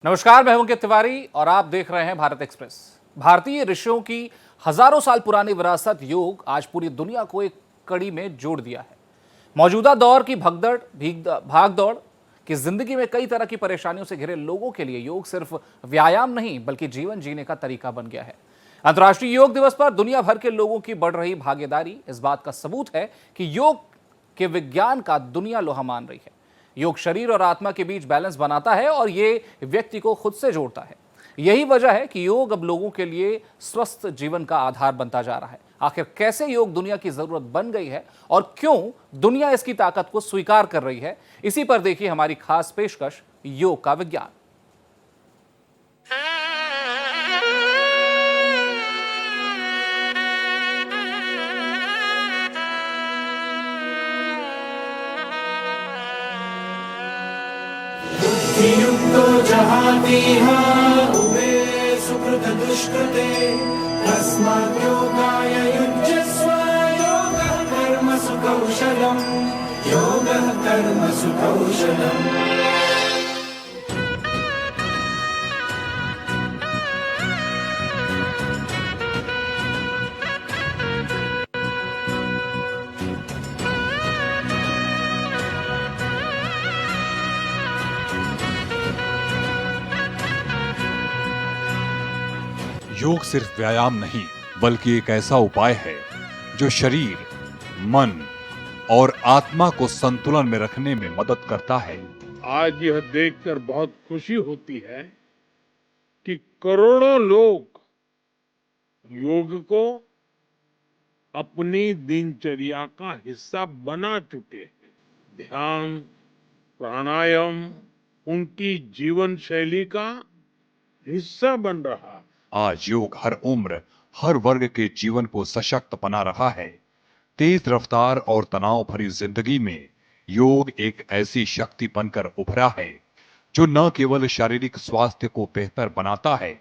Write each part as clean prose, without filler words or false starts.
नमस्कार, मैं हूं अंकित तिवारी और आप देख रहे हैं भारत एक्सप्रेस। भारतीय ऋषियों की हजारों साल पुरानी विरासत योग आज पूरी दुनिया को एक कड़ी में जोड़ दिया है। मौजूदा दौर की भागदौड़ की जिंदगी में कई तरह की परेशानियों से घिरे लोगों के लिए योग सिर्फ व्यायाम नहीं बल्कि जीवन जीने का तरीका बन गया है। अंतर्राष्ट्रीय योग दिवस पर दुनिया भर के लोगों की बढ़ रही भागीदारी इस बात का सबूत है कि योग के विज्ञान का दुनिया लोहा मान रही है। योग शरीर और आत्मा के बीच बैलेंस बनाता है और ये व्यक्ति को खुद से जोड़ता है। यही वजह है कि योग अब लोगों के लिए स्वस्थ जीवन का आधार बनता जा रहा है। आखिर कैसे योग दुनिया की जरूरत बन गई है और क्यों दुनिया इसकी ताकत को स्वीकार कर रही है, इसी पर देखिए हमारी खास पेशकश योग का विज्ञान। युक्तो जहातीह उभे सुकृत दुष्कृते तस्मात् योगाय युज्यस्व योगः कर्मसु कौशलम् योगः कर्मसु कौशलम्। योग सिर्फ व्यायाम नहीं बल्कि एक ऐसा उपाय है जो शरीर, मन और आत्मा को संतुलन में रखने में मदद करता है। आज यह देखकर बहुत खुशी होती है कि करोड़ों लोग योग को अपनी दिनचर्या का हिस्सा बना चुके हैं। ध्यान, प्राणायाम उनकी जीवन शैली का हिस्सा बन रहा है। आज योग हर उम्र, हर वर्ग के जीवन को सशक्त बना रहा है। तेज रफ्तार और तनाव भरी जिंदगी में योग एक ऐसी शक्ति बनकर उभरा है जो न केवल शारीरिक स्वास्थ्य को बेहतर बनाता है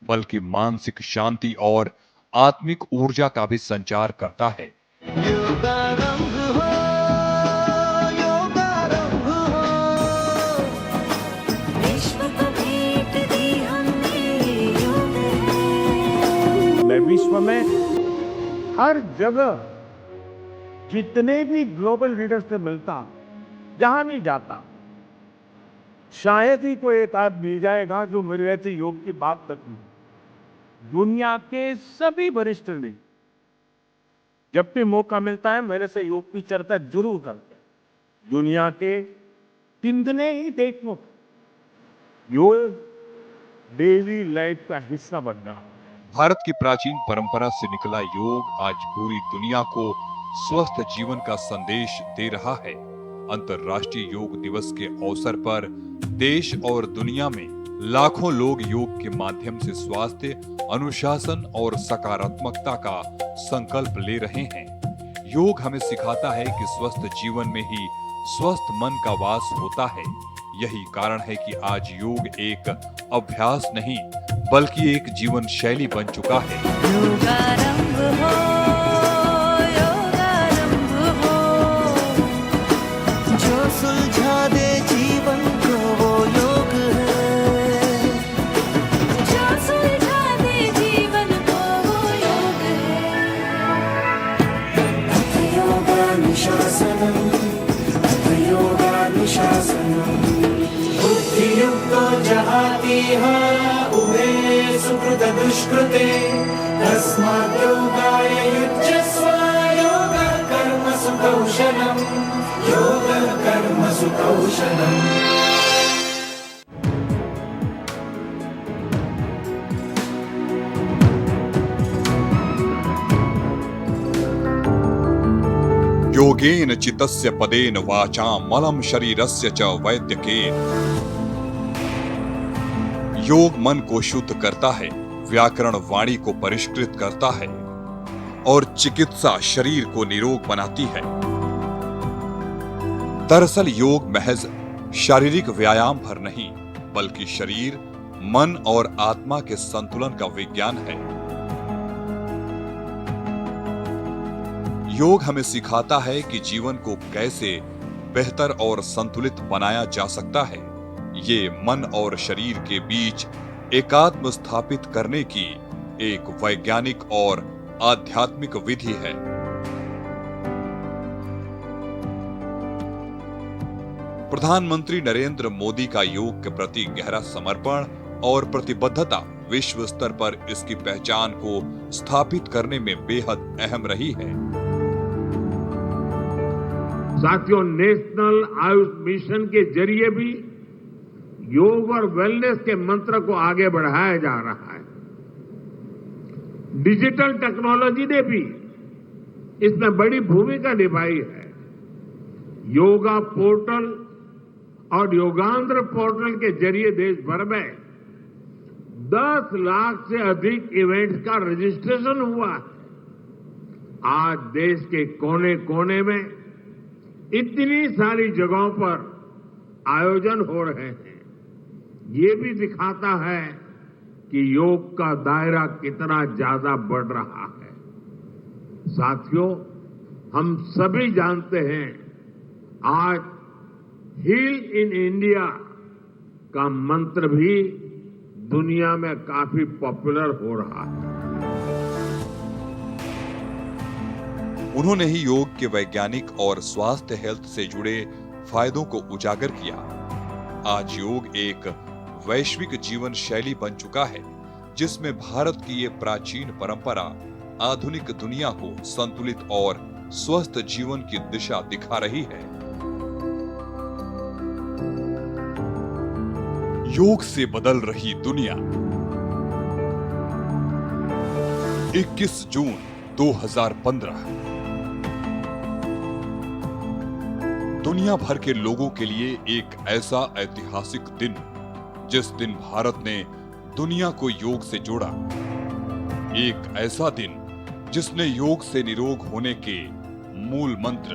बल्कि मानसिक शांति और आत्मिक ऊर्जा का भी संचार करता है। मैं विश्व में हर जगह जितने भी ग्लोबल लीडर से मिलता, जहां भी जाता, शायद ही कोई एक आदमी मिल जाएगा जो मेरे ऐसे योग की बात करती। दुनिया के सभी वरिष्ठ ने जब भी मौका मिलता है मेरे से योग की चर्चा जरूर करते हैं। दुनिया के कितने ही देश में योग डेली लाइफ का हिस्सा बन रहा है। भारत की प्राचीन परंपरा से निकला योग आज पूरी दुनिया को स्वस्थ जीवन का संदेश दे रहा है। अंतर्राष्ट्रीय योग दिवस के अवसर पर देश और दुनिया में लाखों लोग योग के माध्यम से स्वास्थ्य, अनुशासन और सकारात्मकता का संकल्प ले रहे हैं। योग हमें सिखाता है कि स्वस्थ जीवन में ही स्वस्थ मन का वास होता है। यही कारण है कि आज योग एक अभ्यास नहीं बल्कि एक जीवन शैली बन चुका है। योगारंभ हो, जो सुलझा दे जीवन को वो योग है, जो सुलझा दे जीवन को वो योग है। योगानुशासनम् योगानुशासनम् बुद्धियुक्तो जहातीह उभे सुकृत दुष्कृते तस्मात् योगाय युज्यस्व योगः कर्मसु कौशलम् योगः कर्मसु कौशलम्। योगेन चित्तस्य पदेन वाचां मलं शरीरस्य च वैद्यकेन। योग मन को शुद्ध करता है, व्याकरण वाणी को परिष्कृत करता है और चिकित्सा शरीर को निरोग बनाती है। दरअसल योग महज शारीरिक व्यायाम भर नहीं बल्कि शरीर, मन और आत्मा के संतुलन का विज्ञान है। योग हमें सिखाता है कि जीवन को कैसे बेहतर और संतुलित बनाया जा सकता है। ये मन और शरीर के बीच एकात्म स्थापित करने की एक वैज्ञानिक और आध्यात्मिक विधि है। प्रधानमंत्री नरेंद्र मोदी का योग के प्रति गहरा समर्पण और प्रतिबद्धता विश्व स्तर पर इसकी पहचान को स्थापित करने में बेहद अहम रही है। साथियों, नेशनल आयुष मिशन के जरिए भी योग और वेलनेस के मंत्र को आगे बढ़ाया जा रहा है। डिजिटल टेक्नोलॉजी ने भी इसमें बड़ी भूमिका निभाई है। योगा पोर्टल और योगांध्र पोर्टल के जरिए देश भर में 10 लाख से अधिक इवेंट्स का रजिस्ट्रेशन हुआ है। आज देश के कोने कोने में इतनी सारी जगहों पर आयोजन हो रहे हैं। ये भी दिखाता है कि योग का दायरा कितना ज्यादा बढ़ रहा है। साथियों, हम सभी जानते हैं आज हील इन इंडिया का मंत्र भी दुनिया में काफी पॉपुलर हो रहा है। उन्होंने ही योग के वैज्ञानिक और स्वास्थ्य हेल्थ से जुड़े फायदों को उजागर किया। आज योग एक वैश्विक जीवन शैली बन चुका है, जिसमें भारत की ये प्राचीन परंपरा आधुनिक दुनिया को संतुलित और स्वस्थ जीवन की दिशा दिखा रही है। योग से बदल रही दुनिया। 21 जून 2015 दुनिया भर के लोगों के लिए एक ऐसा ऐतिहासिक दिन जिस दिन भारत ने दुनिया को योग से जोड़ा। एक ऐसा दिन जिसने योग से निरोग होने के मूल मंत्र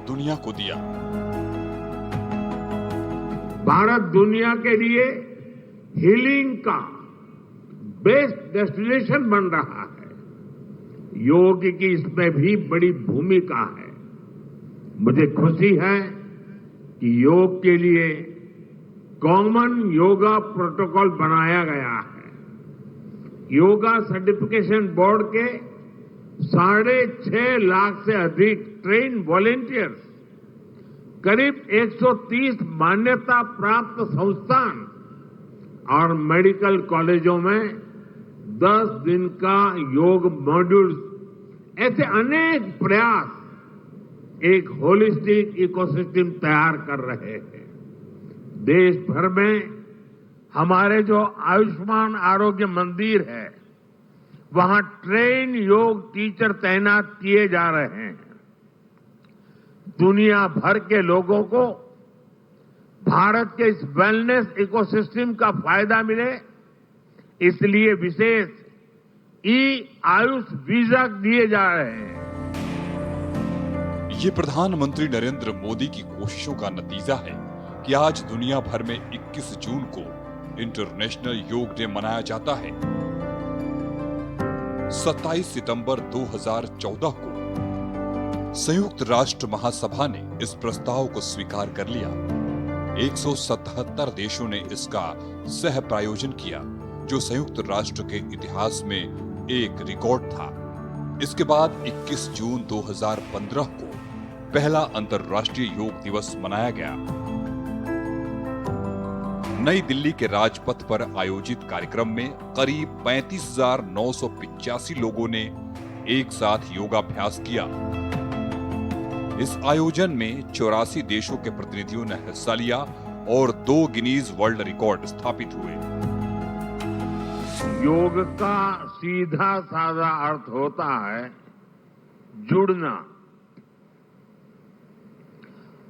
दुनिया को दिया। भारत दुनिया के लिए हीलिंग का बेस्ट डेस्टिनेशन बन रहा है। योग की इसमें भी बड़ी भूमिका है। मुझे खुशी है कि योग के लिए कॉमन योगा प्रोटोकॉल बनाया गया है। योगा सर्टिफिकेशन बोर्ड के 6.5 लाख से अधिक ट्रेन वॉलेंटियर्स, करीब 130 मान्यता प्राप्त संस्थान और मेडिकल कॉलेजों में 10 दिन का योग मॉड्यूल्स, ऐसे अनेक प्रयास एक होलिस्टिक इकोसिस्टम तैयार कर रहे हैं। देश भर में हमारे जो आयुष्मान आरोग्य मंदिर है, वहां ट्रेन योग टीचर तैनात किए जा रहे हैं। दुनिया भर के लोगों को भारत के इस वेलनेस इकोसिस्टम का फायदा मिले, इसलिए विशेष आयुष वीजा दिए जा रहे हैं। ये प्रधानमंत्री नरेंद्र मोदी की कोशिशों का नतीजा है कि आज दुनिया भर में 21 जून को इंटरनेशनल योग डे मनाया जाता है। 27 सितंबर 2014 को संयुक्त राष्ट्र महासभा ने इस प्रस्ताव को स्वीकार कर लिया। 177 देशों ने इसका सह प्रायोजन किया, जो संयुक्त राष्ट्र के इतिहास में एक रिकॉर्ड था। इसके बाद 21 जून 2015 को पहला अंतर्राष्ट्रीय योग दिवस मनाया गया। नई दिल्ली के राजपथ पर आयोजित कार्यक्रम में करीब 35,985 लोगों ने एक साथ योगाभ्यास किया। इस आयोजन में 84 देशों के प्रतिनिधियों ने हिस्सा लिया और 2 गिनीज वर्ल्ड रिकॉर्ड स्थापित हुए। योग का सीधा साधा अर्थ होता है जुड़ना,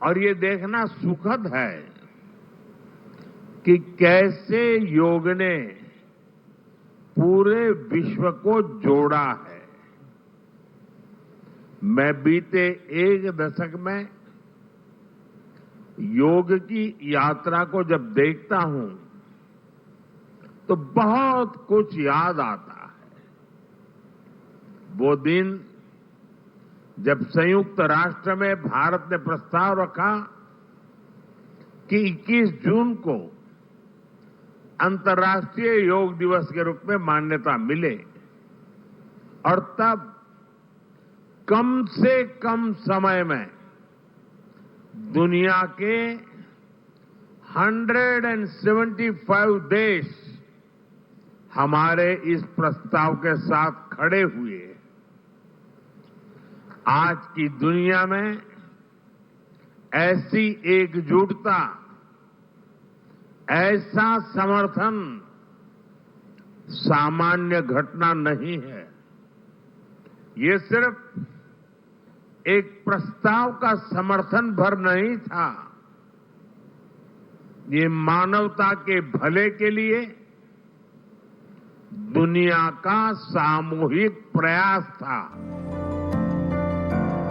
और ये देखना सुखद है कि कैसे योग ने पूरे विश्व को जोड़ा है। मैं बीते 1 दशक में योग की यात्रा को जब देखता हूं तो बहुत कुछ याद आता है। वो दिन जब संयुक्त राष्ट्र में भारत ने प्रस्ताव रखा कि 21 जून को अंतर्राष्ट्रीय योग दिवस के रूप में मान्यता मिले और तब कम से कम समय में दुनिया के 175 देश हमारे इस प्रस्ताव के साथ खड़े हुए। आज की दुनिया में ऐसी एकजुटता, ऐसा समर्थन सामान्य घटना नहीं है। ये सिर्फ एक प्रस्ताव का समर्थन भर नहीं था, ये मानवता के भले के लिए दुनिया का सामूहिक प्रयास था।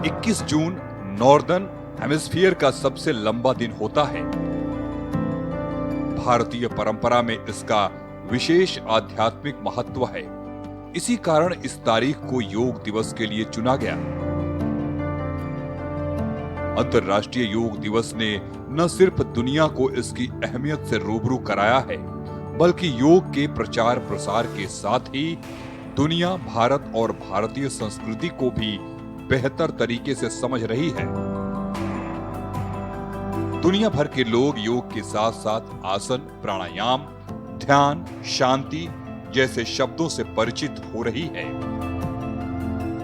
21 जून नॉर्दर्न हेमिस्फीयर का सबसे लंबा दिन होता है। भारतीय परंपरा में इसका विशेष आध्यात्मिक महत्व है। इसी कारण इस तारीख को योग दिवस के लिए चुना गया। अंतर्राष्ट्रीय योग दिवस ने न सिर्फ दुनिया को इसकी अहमियत से रूबरू कराया है, बल्कि योग के प्रचार प्रसार के साथ ही दुनिया भारत और भारतीय संस्कृति को भी बेहतर तरीके से समझ रही है। दुनिया भर के लोग योग के साथ साथ आसन, प्राणायाम, ध्यान, शांति जैसे शब्दों से परिचित हो रही है।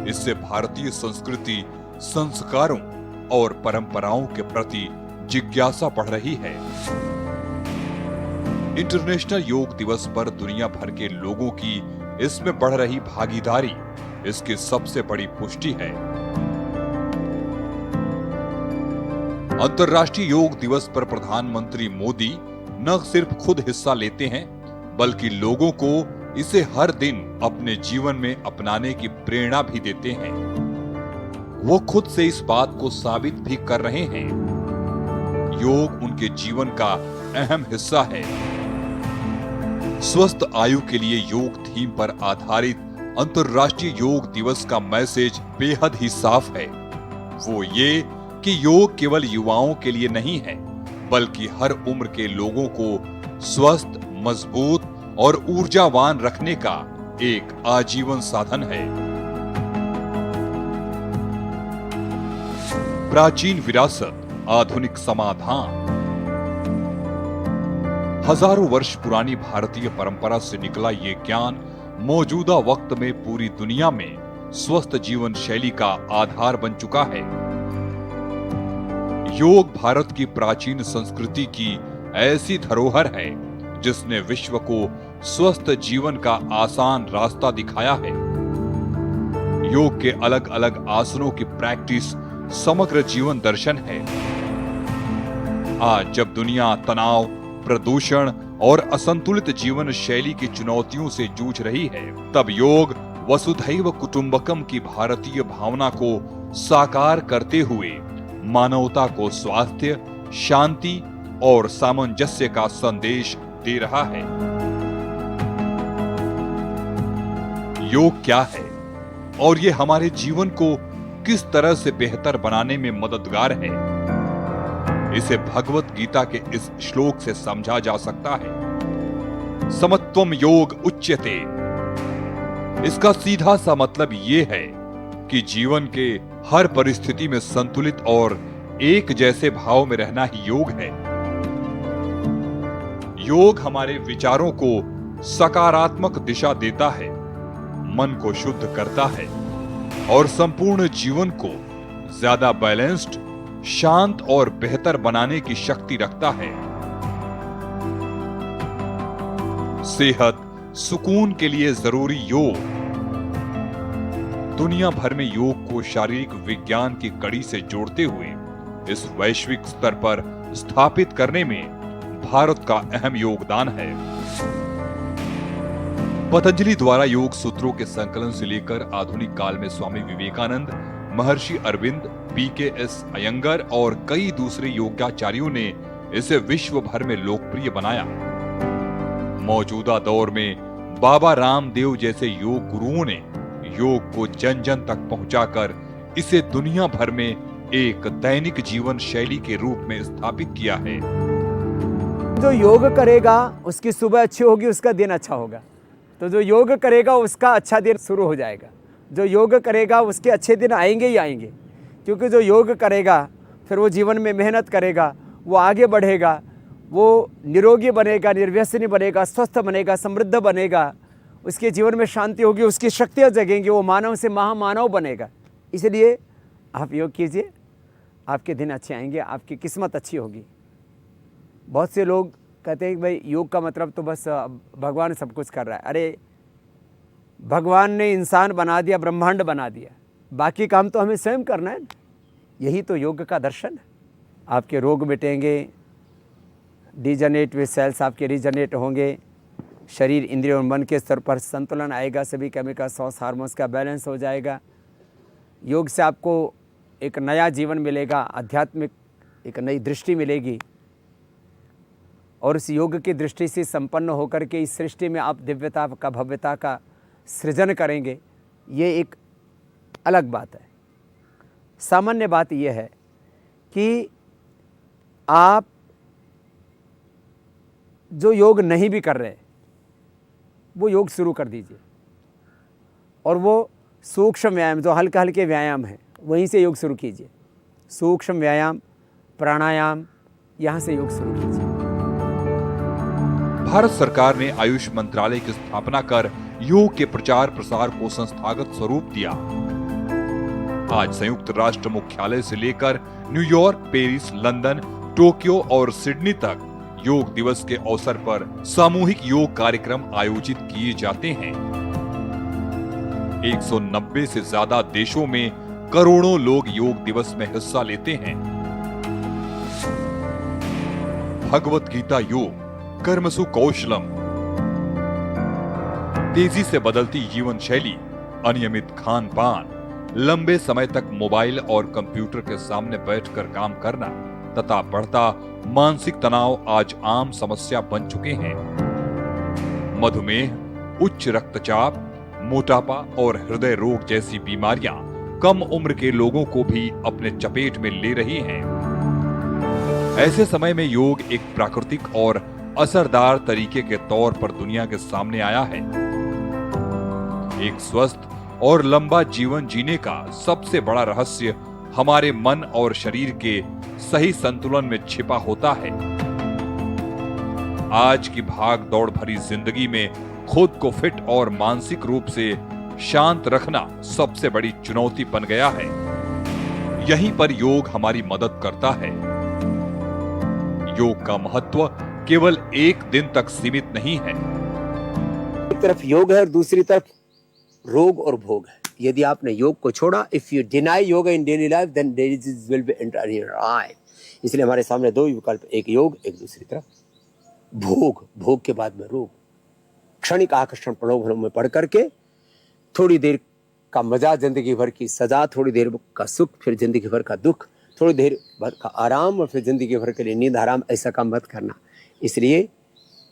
इससे भारतीय संस्कृति, संस्कारों और परंपराओं के प्रति जिज्ञासा बढ़ रही है। इंटरनेशनल योग दिवस पर दुनिया भर के लोगों की इसमें बढ़ रही भागीदारी इसकी सबसे बड़ी पुष्टि है। अंतर्राष्ट्रीय योग दिवस पर प्रधानमंत्री मोदी न सिर्फ खुद हिस्सा लेते हैं, बल्कि लोगों को इसे हर दिन अपने जीवन में अपनाने की प्रेरणा भी देते हैं। वो खुद से इस बात को साबित भी कर रहे हैं। योग उनके जीवन का अहम हिस्सा है। स्वस्थ आयु के लिए योग थीम पर आधारित अंतर्राष्ट्रीय योग दिवस का मैसेज बेहद ही साफ है। वो ये कि योग केवल युवाओं के लिए नहीं है, बल्कि हर उम्र के लोगों को स्वस्थ, मजबूत और ऊर्जावान रखने का एक आजीवन साधन है। प्राचीन विरासत, आधुनिक समाधान। हजारों वर्ष पुरानी भारतीय परंपरा से निकला ये ज्ञान मौजूदा वक्त में पूरी दुनिया में स्वस्थ जीवन शैली का आधार बन चुका है। योग भारत की प्राचीन संस्कृति की ऐसी धरोहर है जिसने विश्व को स्वस्थ जीवन का आसान रास्ता दिखाया है। योग के अलग अलग आसनों की प्रैक्टिस समग्र जीवन दर्शन है। आज जब दुनिया तनाव, प्रदूषण और असंतुलित जीवन शैली की चुनौतियों से जूझ रही है, तब योग वसुधैव कुटुंबकम की भारतीय भावना को साकार करते हुए मानवता को स्वास्थ्य, शांति और सामंजस्य का संदेश दे रहा है। योग क्या है और ये हमारे जीवन को किस तरह से बेहतर बनाने में मददगार है, इसे भगवत गीता के इस श्लोक से समझा जा सकता है। समत्वम योग उच्यते। इसका सीधा सा मतलब ये है कि जीवन के हर परिस्थिति में संतुलित और एक जैसे भाव में रहना ही योग है। योग हमारे विचारों को सकारात्मक दिशा देता है, मन को शुद्ध करता है और संपूर्ण जीवन को ज्यादा बैलेंस्ड, शांत और बेहतर बनाने की शक्ति रखता है। सेहत, सुकून के लिए जरूरी योग। दुनिया भर में योग को शारीरिक विज्ञान की कड़ी से जोड़ते हुए इस वैश्विक स्तर पर स्थापित करने में भारत का अहम योगदान है। पतंजलि द्वारा योग सूत्रों के संकलन से लेकर आधुनिक काल में स्वामी विवेकानंद, महर्षि अरविंद, पीकेएस अयंगर और कई दूसरे योगाचार्यों ने इसे विश्व भर में लोकप्रिय बनाया। मौजूदा दौर में बाबा रामदेव जैसे योग गुरुओं ने योग को जन जन तक पहुंचाकर इसे दुनिया भर में एक दैनिक जीवन शैली के रूप में स्थापित किया है। जो योग करेगा उसकी सुबह अच्छी होगी, उसका दिन अच्छा होगा। तो जो योग करेगा उसका अच्छा दिन शुरू हो जाएगा। जो योग करेगा उसके अच्छे दिन आएंगे ही आएंगे, क्योंकि जो योग करेगा फिर वो जीवन में मेहनत करेगा, वो आगे बढ़ेगा, वो निरोगी बनेगा, निर्व्यसनी बनेगा, स्वस्थ बनेगा, समृद्ध बनेगा, उसके जीवन में शांति होगी, उसकी शक्तियाँ जगेंगी, वो मानव से महामानव बनेगा। इसलिए आप योग कीजिए, आपके दिन अच्छे आएंगे, आपकी किस्मत अच्छी होगी। बहुत से लोग कहते हैं कि भाई योग का मतलब तो बस भगवान सब कुछ कर रहा है। अरे भगवान ने इंसान बना दिया, ब्रह्मांड बना दिया, बाकी काम तो हमें स्वयं करना है। यही तो योग का दर्शन है। आपके रोग मिटेंगे, डिजनरेटिव सेल्स आपके रिजनरेट होंगे, शरीर, इंद्रियों और मन के स्तर पर संतुलन आएगा, सभी केमिकल्स और हार्मोन्स का बैलेंस हो जाएगा। योग से आपको एक नया जीवन मिलेगा, आध्यात्मिक एक नई दृष्टि मिलेगी, और उस योग की दृष्टि से संपन्न होकर के इस सृष्टि में आप दिव्यता का, भव्यता का सृजन करेंगे। ये एक अलग बात है। सामान्य बात यह है कि आप जो योग नहीं भी कर रहे वो योग शुरू कर दीजिए, और वो सूक्ष्म व्यायाम, जो हल्के हल्के व्यायाम हैं, वहीं से योग शुरू कीजिए। सूक्ष्म व्यायाम, प्राणायाम, यहाँ से योग शुरू कीजिए। भारत सरकार ने आयुष मंत्रालय की स्थापना कर योग के प्रचार प्रसार को संस्थागत स्वरूप दिया। आज संयुक्त राष्ट्र मुख्यालय से लेकर न्यूयॉर्क, पेरिस, लंदन, टोक्यो और सिडनी तक योग दिवस के अवसर पर सामूहिक योग कार्यक्रम आयोजित किए जाते हैं। 190 से ज्यादा देशों में करोड़ों लोग योग दिवस में हिस्सा लेते हैं। भगवत गीता योग, कर्मसु कौशलम। तेजी से बदलती जीवन शैली, अनियमित खान पान, लंबे समय तक मोबाइल और कंप्यूटर के सामने बैठकर काम करना तथा बढ़ता मानसिक तनाव आज आम समस्या बन चुके हैं। मधुमेह, उच्च रक्तचाप, मोटापा और हृदय रोग जैसी बीमारियां कम उम्र के लोगों को भी अपने चपेट में ले रही हैं। ऐसे समय में योग एक प्राकृतिक और असरदार तरीके के तौर पर दुनिया के सामने आया है। एक स्वस्थ और लंबा जीवन जीने का सबसे बड़ा रहस्य हमारे मन और शरीर के सही संतुलन में छिपा होता है। आज की भाग दौड़ भरी जिंदगी में खुद को फिट और मानसिक रूप से शांत रखना सबसे बड़ी चुनौती बन गया है। यहीं पर योग हमारी मदद करता है। योग का महत्व केवल एक दिन तक सीमित नहीं है। एक तरफ योग है और दूसरी तरफ रोग और भोग है। यदि आपने योग को छोड़ा, if you deny yoga in daily life, then disease will be enter in your life. इसलिए हमारे सामने दो विकल्प, एक योग, एक दूसरी तरफ भोग। भोग के बाद में रोग। क्षणिक आकर्षण प्रलोभनों में पड़ करके थोड़ी देर का मजा, जिंदगी भर की सजा, थोड़ी देर का सुख, फिर जिंदगी भर का दुख, थोड़ी देर भर का आराम और फिर जिंदगी भर के लिए नींद हराम, ऐसा काम मत करना। इसलिए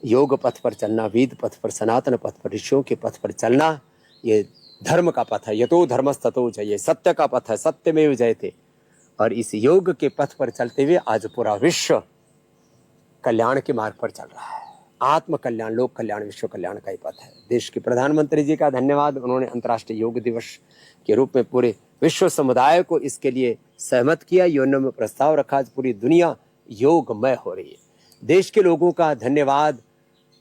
योग पथ पर चलना, वेद पथ पर, सनातन पथ पर, ऋषियों के पथ पर चलना, ये धर्म का पथ है। यतो धर्मस्ततो जयते, सत्य का पथ है, सत्यमेव जयते। और इस योग के पथ पर चलते हुए आज पूरा विश्व कल्याण के मार्ग पर चल रहा है। आत्म कल्याण, लोक कल्याण, विश्व कल्याण का ही पथ है। देश के प्रधानमंत्री जी का धन्यवाद, उन्होंने अंतर्राष्ट्रीय योग दिवस के रूप में पूरे विश्व समुदाय को इसके लिए सहमत किया। यूएन में प्रस्ताव रखा, आज पूरी दुनिया योगमय हो रही है। देश के लोगों का धन्यवाद।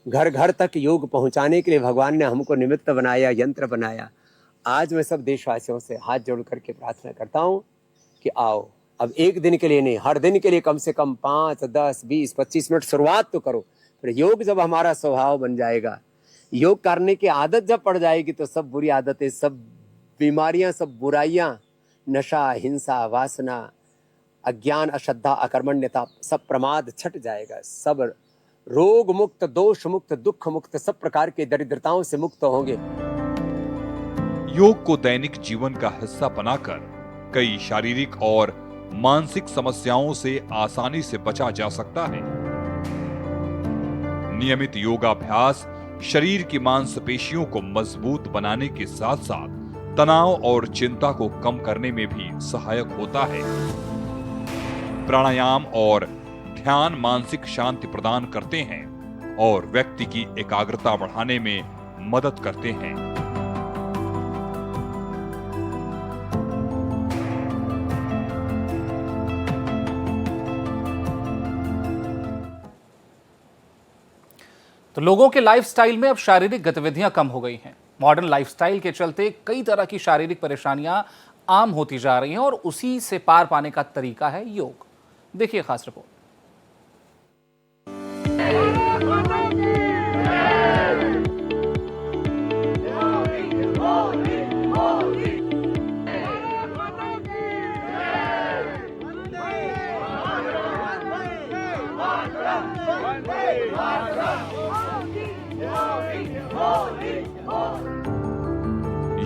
घर घर तक योग पहुंचाने के लिए भगवान ने हमको निमित्त बनाया, यंत्र बनाया। आज मैं सब देशवासियों से हाथ जोड़ करके प्रार्थना करता हूं कि आओ, अब एक दिन के लिए नहीं, हर दिन के लिए कम से कम 5, 10, 20, 25 मिनट शुरुआत तो करो। फिर योग जब हमारा स्वभाव बन जाएगा, योग करने की आदत जब पड़ जाएगी, तो सब बुरी आदतें, सब बीमारियां, सब बुराइयां, नशा, हिंसा, वासना, अज्ञान, अश्रद्धा, अकर्मण्यता, सब प्रमाद छट जाएगा। सब रोग मुक्त, दोष मुक्त, दुख मुक्त, सब प्रकार के दरिद्रताओं से मुक्त होंगे। योग को दैनिक जीवन का हिस्सा बनाकर कई शारीरिक और मानसिक समस्याओं से आसानी से बचा जा सकता है। नियमित योगाभ्यास शरीर की मांसपेशियों को मजबूत बनाने के साथ साथ तनाव और चिंता को कम करने में भी सहायक होता है। प्राणायाम और ध्यान मानसिक शांति प्रदान करते हैं और व्यक्ति की एकाग्रता बढ़ाने में मदद करते हैं। तो लोगों के लाइफस्टाइल में अब शारीरिक गतिविधियां कम हो गई हैं। मॉडर्न लाइफस्टाइल के चलते कई तरह की शारीरिक परेशानियां आम होती जा रही हैं और उसी से पार पाने का तरीका है योग। देखिए खास रिपोर्ट।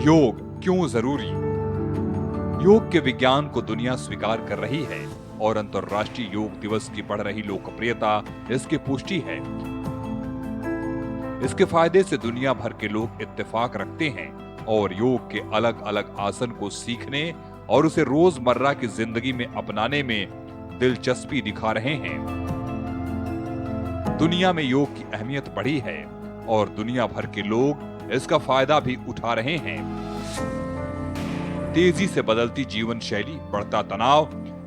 योग क्यों जरूरी? योग के विज्ञान को दुनिया स्वीकार कर रही है और अंतर्राष्ट्रीय योग दिवस की बढ़ रही लोकप्रियता इसकी पुष्टि है। इसके फायदे से दुनिया भर के लोग इत्तेफाक रखते हैं और योग के अलग अलग आसन को सीखने और उसे रोजमर्रा की जिंदगी में अपनाने में दिलचस्पी दिखा रहे हैं। दुनिया में योग की अहमियत बढ़ी है और दुनिया भर के लोग इसका फायदा भी उठा रहे हैं। तेजी से बदलती जीवन शैली, बढ़ता तनाव,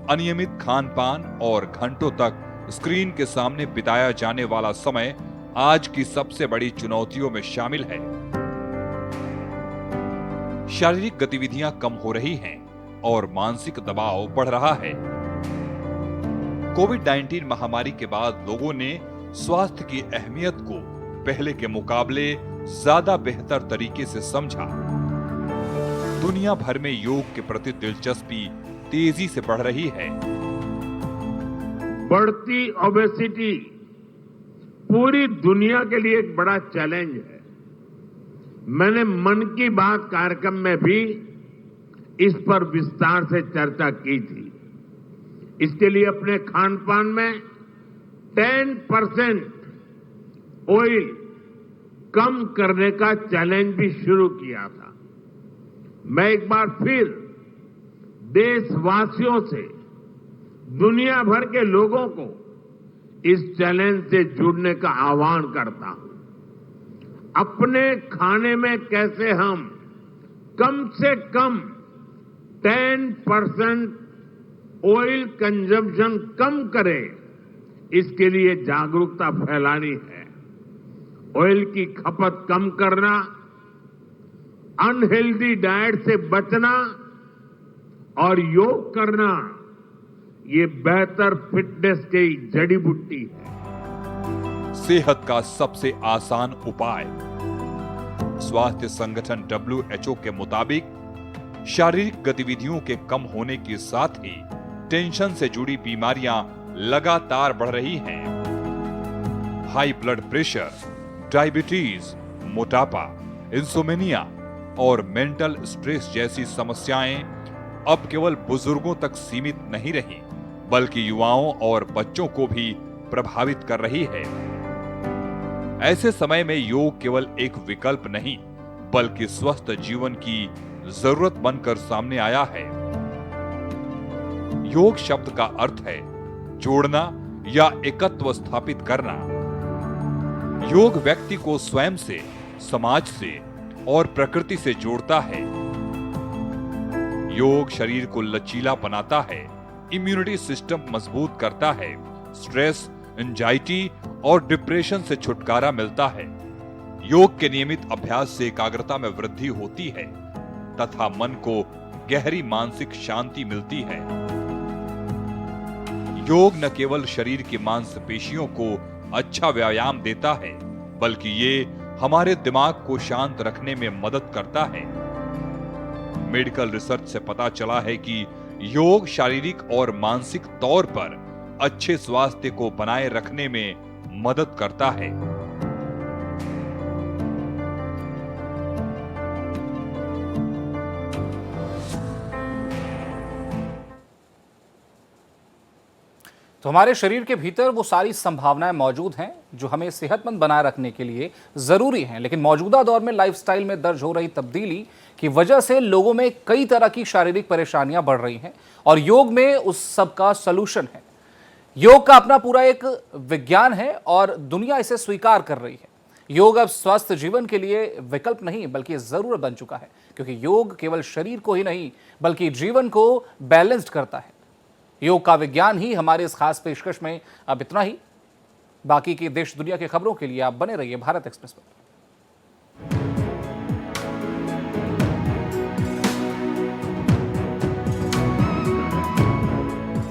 अनियमित खान पान और घंटों तक स्क्रीन के सामने बिताया जाने वाला समय आज की सबसे बड़ी चुनौतियों में शामिल है। शारीरिक गतिविधियां कम हो रही हैं और मानसिक दबाव बढ़ रहा है। कोविड-19 महामारी के बाद लोगों ने स्वास्थ्य की अहमियत को पहले के मुकाबले ज्यादा बेहतर तरीके से समझा। दुनिया भर में योग के प्रति दिलचस्पी तेजी से बढ़ रही है। बढ़ती ओबेसिटी पूरी दुनिया के लिए एक बड़ा चैलेंज है। मैंने मन की बात कार्यक्रम में भी इस पर विस्तार से चर्चा की थी। इसके लिए अपने खान पान में 10% ऑयल कम करने का चैलेंज भी शुरू किया था। मैं एक बार फिर देशवासियों से, दुनिया भर के लोगों को इस चैलेंज से जुड़ने का आह्वान करता हूं। अपने खाने में कैसे हम कम से कम 10% ऑयल कंजम्पशन कम करें, इसके लिए जागरूकता फैलानी है। ऑयल की खपत कम करना, अनहेल्दी डाइट से बचना और योग करना, ये बेहतर फिटनेस की जड़ी बूटी है। सेहत का सबसे आसान उपाय। स्वास्थ्य संगठन WHO के मुताबिक शारीरिक गतिविधियों के कम होने के साथ ही टेंशन से जुड़ी बीमारियां लगातार बढ़ रही हैं। हाई ब्लड प्रेशर, डायबिटीज, मोटापा, इंसोमेनिया और मेंटल स्ट्रेस जैसी समस्याएं अब केवल बुजुर्गों तक सीमित नहीं रही, बल्कि युवाओं और बच्चों को भी प्रभावित कर रही है। ऐसे समय में योग केवल एक विकल्प नहीं, बल्कि स्वस्थ जीवन की जरूरत बनकर सामने आया है। योग शब्द का अर्थ है जोड़ना या एकत्व स्थापित करना। योग व्यक्ति को स्वयं से, समाज से और प्रकृति से जोड़ता है। योग शरीर को लचीला बनाता है, इम्यूनिटी सिस्टम मजबूत करता है, स्ट्रेस, एंजाइटी और डिप्रेशन से छुटकारा मिलता है। योग के नियमित अभ्यास से एकाग्रता में वृद्धि होती है तथा मन को गहरी मानसिक शांति मिलती है। योग न केवल शरीर की मांसपेशियों को अच्छा व्यायाम देता है, बल्कि ये हमारे दिमाग को शांत रखने में मदद करता है। मेडिकल रिसर्च से पता चला है कि योग शारीरिक और मानसिक तौर पर अच्छे स्वास्थ्य को बनाए रखने में मदद करता है। तो हमारे शरीर के भीतर वो सारी संभावनाएं मौजूद हैं जो हमें सेहतमंद बनाए रखने के लिए ज़रूरी हैं। लेकिन मौजूदा दौर में लाइफस्टाइल में दर्ज हो रही तब्दीली की वजह से लोगों में कई तरह की शारीरिक परेशानियां बढ़ रही हैं और योग में उस सब का सलूशन है। योग का अपना पूरा एक विज्ञान है और दुनिया इसे स्वीकार कर रही है। योग अब स्वस्थ जीवन के लिए विकल्प नहीं बल्कि जरूरत बन चुका है, क्योंकि योग केवल शरीर को ही नहीं बल्कि जीवन को बैलेंस्ड करता है। योग का विज्ञान ही हमारे इस खास पेशकश में अब इतना ही। बाकी की देश दुनिया की खबरों के लिए आप बने रहिए भारत एक्सप्रेस पर।